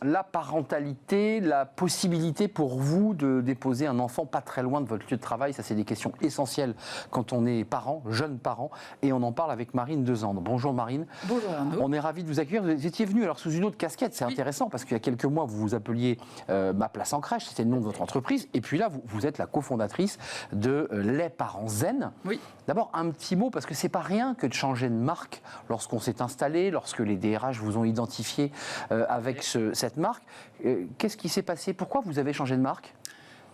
la parentalité, la possibilité pour vous de déposer un enfant pas très loin de votre lieu de travail, ça c'est des questions essentielles quand on est parent, jeune parent, et on en parle avec Marine Dezandre. Bonjour Marine. Bonjour Arnaud. On est ravis de vous accueillir. Vous étiez venu alors sous une autre casquette, c'est intéressant parce qu'il y a quelques mois vous vous appeliez Ma Place en Crèche, c'était le nom de votre entreprise, et puis là vous êtes la cofondatrice de Les Parents Zen. Oui. D'abord un petit mot parce que c'est pas rien que de changer de marque lorsqu'on s'est installé, lorsque les DRH vous ont identifié avec cette marque. Qu'est-ce qui s'est passé? Pourquoi vous avez changé de marque?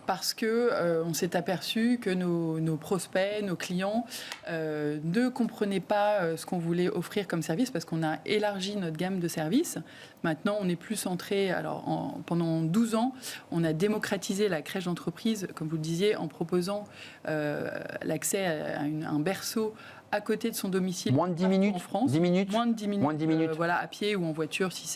Parce que on s'est aperçu que nos prospects, nos clients ne comprenaient pas ce qu'on voulait offrir comme service, parce qu'on a élargi notre gamme de services. Maintenant, on est plus centré. Alors, pendant 12 ans, on a démocratisé la crèche d'entreprise, comme vous le disiez, en proposant l'accès à un berceau à côté de son domicile. Moins de 10 minutes en France. 10 minutes Moins de 10 minutes. Moins de 10 minutes. Voilà, à pied ou en voiture, si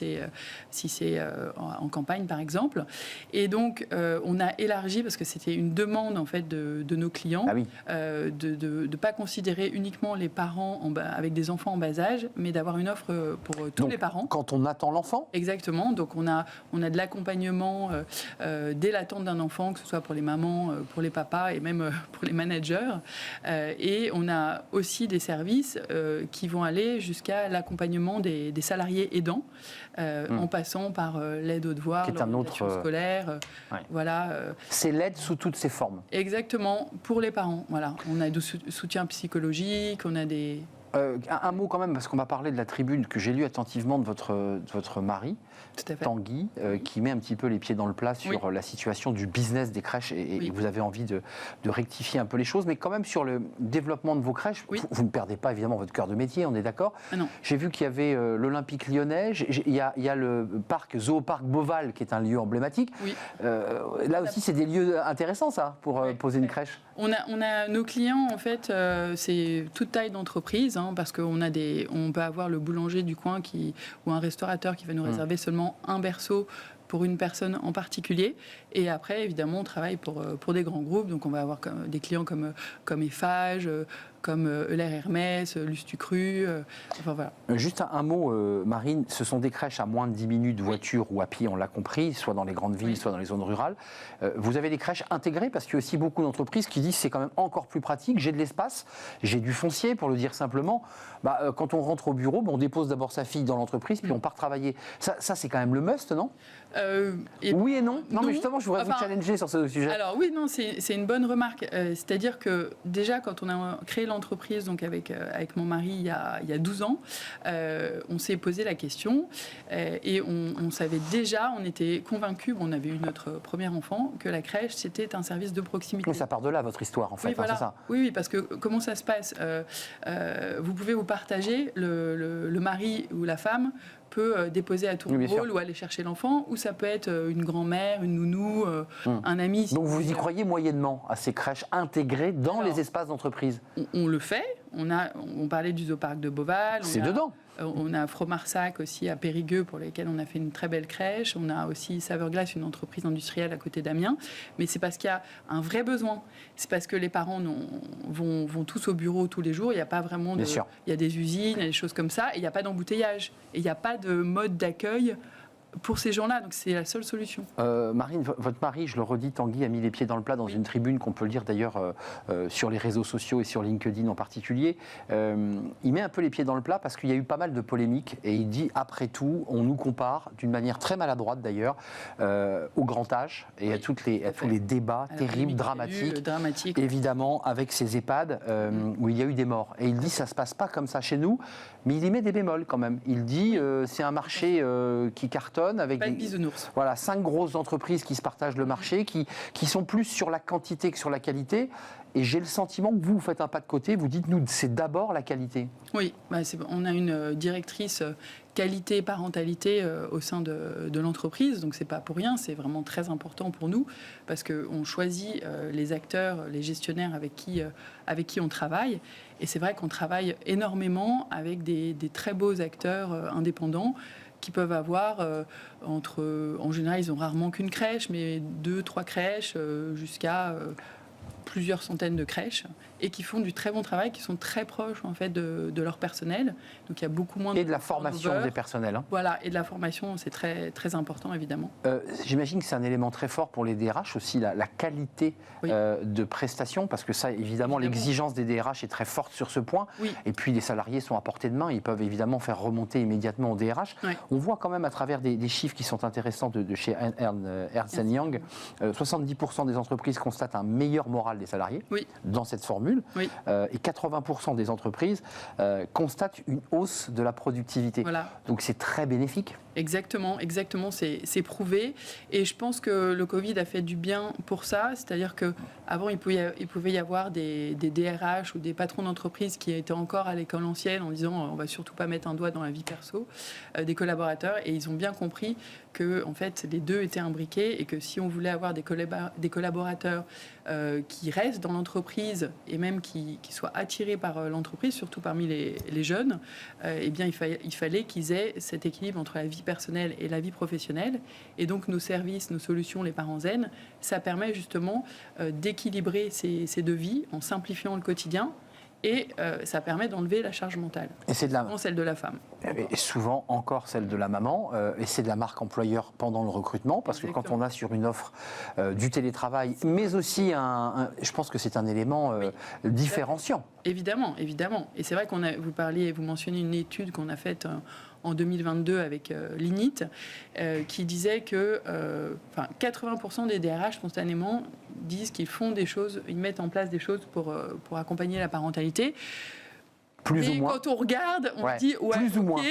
c'est en campagne, par exemple. Et donc, on a élargi, parce que c'était une demande, en fait, de nos clients, de ne pas considérer uniquement les parents avec des enfants en bas âge, mais d'avoir une offre pour tous les parents. Quand on attend l'enfant? Exactement. Donc, on a de l'accompagnement dès l'attente d'un enfant, que ce soit pour les mamans, pour les papas et même pour les managers. Et on a aussi des services qui vont aller jusqu'à l'accompagnement des salariés aidants, en passant par l'aide aux devoirs, l'orientation scolaire. Voilà. C'est l'aide sous toutes ses formes. Exactement, pour les parents. Voilà. On a du soutien psychologique, on a des... Un mot quand même, parce qu'on va parler de la tribune que j'ai lue attentivement de votre mari, Tanguy, qui met un petit peu les pieds dans le plat sur la situation du business des crèches, et vous avez envie de rectifier un peu les choses, mais quand même sur le développement de vos crèches, vous ne perdez pas évidemment votre cœur de métier, on est d'accord? Non. J'ai vu qu'il y avait l'Olympique Lyonnais, il y a le Zooparc Beauval, qui est un lieu emblématique. Oui. Là aussi, c'est des lieux intéressants, ça, pour poser une crèche. On a nos clients, en fait, c'est toute taille d'entreprise, parce qu'on peut avoir le boulanger du coin ou un restaurateur qui va nous réserver seulement un berceau pour une personne en particulier. Et après, évidemment, on travaille pour des grands groupes. Donc, on va avoir des clients comme Eiffage, comme Euler Hermès, Lustucru. Enfin, voilà. Juste un mot, Marine. Ce sont des crèches à moins de 10 minutes de voiture ou à pied, on l'a compris, soit dans les grandes villes, soit dans les zones rurales. Vous avez des crèches intégrées, parce qu'il y a aussi beaucoup d'entreprises qui disent que c'est quand même encore plus pratique. J'ai de l'espace, j'ai du foncier, pour le dire simplement. Quand on rentre au bureau, on dépose d'abord sa fille dans l'entreprise, puis on part travailler. Ça c'est quand même le must, non? Oui et non. Non, mais justement, je voudrais vous challenger sur ce sujet. Alors oui, non, c'est une bonne remarque. C'est-à-dire que déjà, quand on a créé l'entreprise, donc avec mon mari il y a 12 ans, on s'est posé la question et on savait déjà, on était convaincus, on avait eu notre premier enfant, que la crèche c'était un service de proximité. Oui, ça part de là votre histoire en fait. Oui, voilà. C'est ça. Oui, parce que comment ça se passe? Vous pouvez vous partager, le mari ou la femme peut déposer à tour de rôle ou aller chercher l'enfant, ou ça peut être une grand-mère, une nounou, un ami. Donc vous y croyez moyennement à ces crèches intégrées dans les espaces d'entreprise? On le fait. On parlait du Zooparc de Beauval. C'est dedans. On a Fromarsac aussi à Périgueux, pour lesquels on a fait une très belle crèche. On a aussi Saveurglace, une entreprise industrielle à côté d'Amiens. Mais c'est parce qu'il y a un vrai besoin. C'est parce que les parents vont tous au bureau tous les jours. Il n'y a pas vraiment de... Il y a des usines, il y a des choses comme ça. Et il n'y a pas d'embouteillage. Et il n'y a pas de mode d'accueil pour ces gens-là, donc c'est la seule solution. Marine, votre mari, je le redis, Tanguy a mis les pieds dans le plat dans une tribune qu'on peut lire d'ailleurs sur les réseaux sociaux et sur LinkedIn en particulier. Il met un peu les pieds dans le plat parce qu'il y a eu pas mal de polémiques et il dit, après tout, on nous compare, d'une manière très maladroite d'ailleurs, au grand âge et à tous les débats terribles, dramatiques, évidemment, avec ces EHPAD où il y a eu des morts. Et il dit, ça se passe pas comme ça chez nous, mais il y met des bémols quand même. Il dit, c'est un marché qui cartonne, avec pas de bisounours. Voilà, 5 grosses entreprises qui se partagent le marché, qui sont plus sur la quantité que sur la qualité. Et j'ai le sentiment que vous faites un pas de côté, vous dites, nous, c'est d'abord la qualité. Oui, on a une directrice qualité, parentalité au sein de l'entreprise, donc c'est pas pour rien, c'est vraiment très important pour nous, parce qu'on choisit les acteurs, les gestionnaires avec qui on travaille, et c'est vrai qu'on travaille énormément avec des très beaux acteurs indépendants, qui peuvent avoir en général, ils ont rarement qu'une crèche, mais 2-3 crèches jusqu'à plusieurs centaines de crèches et qui font du très bon travail, qui sont très proches en fait de leur personnel. Donc il y a beaucoup moins de la formation des personnels. Hein. Voilà, et de la formation, c'est très, très important évidemment. J'imagine que c'est un élément très fort pour les DRH aussi, la qualité de prestation, parce que ça, évidemment, l'exigence des DRH est très forte sur ce point. Oui. Et puis les salariés sont à portée de main, ils peuvent évidemment faire remonter immédiatement au DRH. Oui. On voit quand même à travers des chiffres qui sont intéressants de chez Ernst & Young, 70% des entreprises constatent un meilleur moral des salariés dans cette formule, et 80% des entreprises constatent une hausse de la productivité. Voilà. Donc c'est très bénéfique. Exactement, c'est prouvé. Et je pense que le Covid a fait du bien pour ça. C'est-à-dire qu'avant, il pouvait y avoir des DRH ou des patrons d'entreprise qui étaient encore à l'école ancienne en disant on ne va surtout pas mettre un doigt dans la vie perso des collaborateurs. Et ils ont bien compris que en fait, les deux étaient imbriqués et que si on voulait avoir des collaborateurs qui restent dans l'entreprise et même qui soient attirés par l'entreprise, surtout parmi les jeunes, eh bien, il fallait qu'ils aient cet équilibre entre la vie personnelle et la vie professionnelle. Et donc, nos services, nos solutions, les parents zen, ça permet justement d'équilibrer ces deux vies en simplifiant le quotidien. Et ça permet d'enlever la charge mentale. Et c'est celle de la femme. Et souvent encore celle de la maman. Et c'est de la marque employeur pendant le recrutement. Parce que quand on a sur une offre du télétravail, mais aussi je pense que c'est un élément différenciant. Évidemment. Et c'est vrai vous mentionnez une étude qu'on a faite en 2022 avec l'INIT, qui disait que 80% des DRH spontanément disent qu'ils font des choses, ils mettent en place des choses pour accompagner la parentalité. Plus ou moins. Quand on regarde, on dit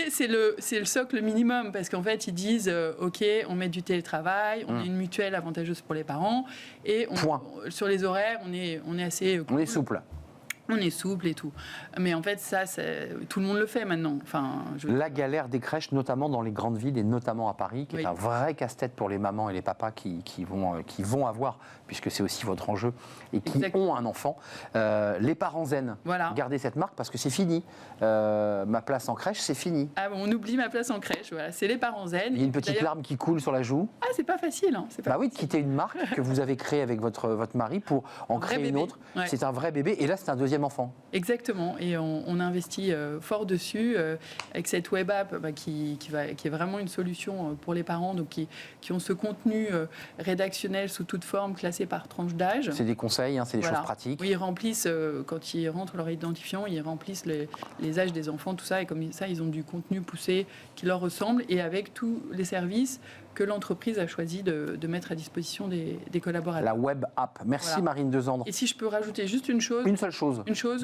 c'est le socle minimum, parce qu'en fait ils disent ok, on met du télétravail, on a une mutuelle avantageuse pour les parents et sur les horaires on est assez cool. On est souple. On est souple et tout. Mais en fait, ça, tout le monde le fait maintenant. La galère des crèches, notamment dans les grandes villes et notamment à Paris, qui est un vrai casse-tête pour les mamans et les papas qui vont avoir, puisque c'est aussi votre enjeu, et qui ont un enfant. Les parents zen, gardez cette marque parce que c'est fini. Ma place en crèche, c'est fini. Ah bon, on oublie ma place en crèche, voilà. C'est les parents zen. Il y a une petite larme qui coule sur la joue. Ah, c'est pas facile. Hein. Oui, de quitter une marque que vous avez créée avec votre mari pour en créer une autre. Ouais. C'est un vrai bébé. Et là, c'est un deuxième enfant. Exactement, et on investit fort dessus avec cette web app qui est vraiment une solution pour les parents, donc qui ont ce contenu rédactionnel sous toute forme, classé par tranche d'âge. C'est des conseils, c'est des choses pratiques. Oui, ils remplissent, quand ils rentrent leur identifiant, ils remplissent les âges des enfants, tout ça, et comme ça, ils ont du contenu poussé qui leur ressemble, et avec tous les services que l'entreprise a choisi de mettre à disposition des collaborateurs. La web app. Merci Marine Dezandre. Et si je peux rajouter juste une chose. Une seule chose.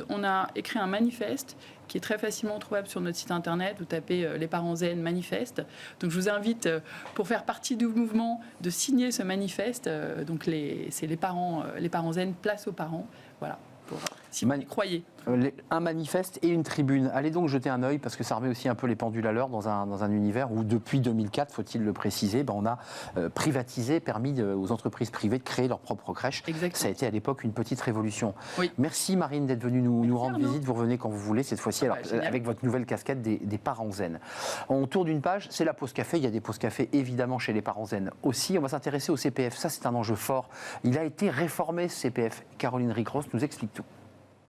On a écrit un manifeste qui est très facilement trouvable sur notre site internet. Vous tapez les parents zen manifeste. Donc je vous invite, pour faire partie du mouvement, de signer ce manifeste. Donc c'est les parents zen, place aux parents. Voilà. Si vous y croyez. Un manifeste et une tribune. Allez donc jeter un œil, parce que ça remet aussi un peu les pendules à l'heure dans un univers où, depuis 2004, faut-il le préciser, on a privatisé, permis aux entreprises privées de créer leur propre crèche. Exactement. Ça a été à l'époque une petite révolution. Oui. Merci Marine d'être venue nous rendre visite. Vous revenez quand vous voulez, cette fois-ci avec votre nouvelle casquette des parents zen. On tourne une page, c'est la pause café. Il y a des pauses café évidemment chez les parents zen aussi. On va s'intéresser au CPF. Ça, c'est un enjeu fort. Il a été réformé, ce CPF. Caroline Ricros nous explique tout.